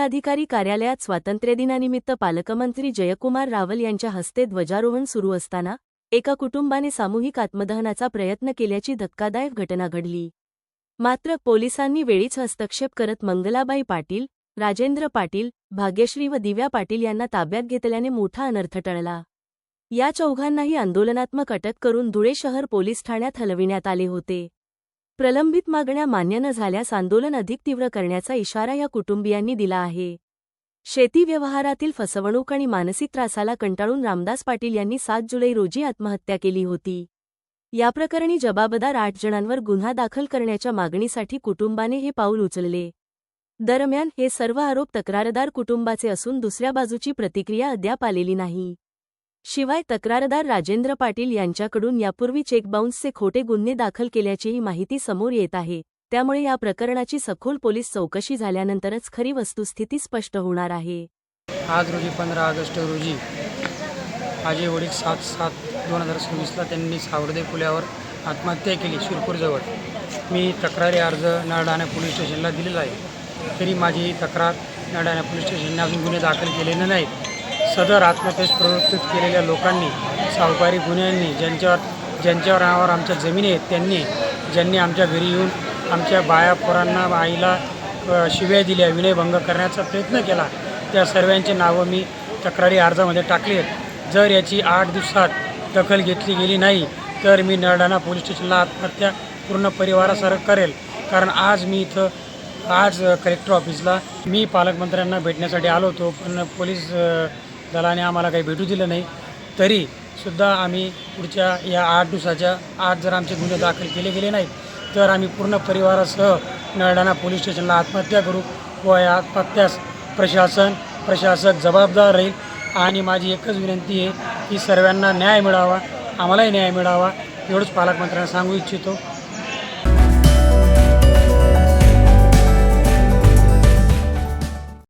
जिल्हाधिकारी कार्यालयात स्वातंत्र्यदिनानिमित्त पालकमंत्री जयकुमार रावल यांच्या हस्ते ध्वजारोहण सुरू असताना एका कुटुंबाने सामूहिक आत्मदहनाचा प्रयत्न केल्याची धक्कादायक घटना घडली। मात्र पोलिसांनी वेळीच हस्तक्षेप करत मंगलाबाई पाटील, राजेंद्र पाटील, भाग्यश्री व दिव्या पाटील यांना ताब्यात घेतल्याने मोठा अनर्थ टळला। या चौघांनाही आंदोलनात्मक अटक करून धुळे शहर पोलीस ठाण्यात हलविण्यात आले होते। प्रलंबित मागण्या मान्य न झाल्यास आंदोलन अधिक तीव्र करण्याचा इशारा या कुटुंबियांनी दिला आहे। शेती व्यवहारातील फसवणूक आणि मानसिक त्रासाला कंटाळून रामदास पाटील यांनी 7 जुलै रोजी आत्महत्या केली होती। या प्रकरणी जबाबदार 8 जणांवर गुन्हा दाखल करण्याच्या मागणीसाठी कुटुंबाने हे पाऊल उचलले। दरम्यान हे सर्व आरोप तक्रारदार कुटुंबाचे असून दुसऱ्या बाजूची प्रतिक्रिया अद्याप आलेली नाही। शिवाय तक्रारदार राजेंद्र पाटील यांच्याकडून यापूर्वी चेक बाउन्सचे खोटे गुन्हे दाखल केल्याचीही माहिती समोर येत आहे। त्यामुळे या प्रकरणाची सखोल पोलीस चौकशी झाल्यानंतरच खरी वस्तुस्थिती स्पष्ट होणार आहे। आज रोजी 15 ऑगस्ट रोजी माझे वडील 7/7/2026ला त्यांनी सावर्डे पुलावर आत्महत्या केली शिरपूरजवळ। मी तक्रारी अर्ज नळडाणा पोलीस स्टेशनला दिलेला आहे, तरी माझी तक्रार नळडाणा पोलीस स्टेशनने अजून गुन्हे दाखल केलेले नाहीत। सदर आत्महत्येस प्रवृत्त केलेल्या लोकांनी, सावकारी गुन्ह्यांनी, ज्यांच्यावर नावावर आमच्या जमिनी आहेत, ज्यांनी आमच्या घरी येऊन आमच्या बाया पोरांना आईला शिव्या दिल्या, विनयभंग करण्याचा प्रयत्न केला, त्या सर्वांची नावं मी तक्रारी अर्जामध्ये टाकली आहेत। जर याची 8 दिवसात दखल घेतली गेली नाही तर मी नळडाणा पोलीस स्टेशनला आत्महत्या पूर्ण परिवारासह करेल। कारण आज कलेक्टर ऑफिसला मी पालकमंत्र्यांना भेटण्यासाठी आलो होतो, पण पोलीस दलाने आम्हाला काही भेटू दिलं नाही। तरीसुद्धा आम्ही पुढच्या या 8 दिवसाच्या आत जर आमचे गुन्हे दाखल केले गेले नाहीत तर आम्ही पूर्ण परिवारासह नळडाणा पोलीस स्टेशनला आत्महत्या करू व या आत्महत्यास प्रशासक जबाबदार राहील। आणि माझी एकच विनंती आहे की सर्वांना न्याय मिळावा, आम्हालाही न्याय मिळावा, एवढंच पालकमंत्र्यांना सांगू इच्छितो।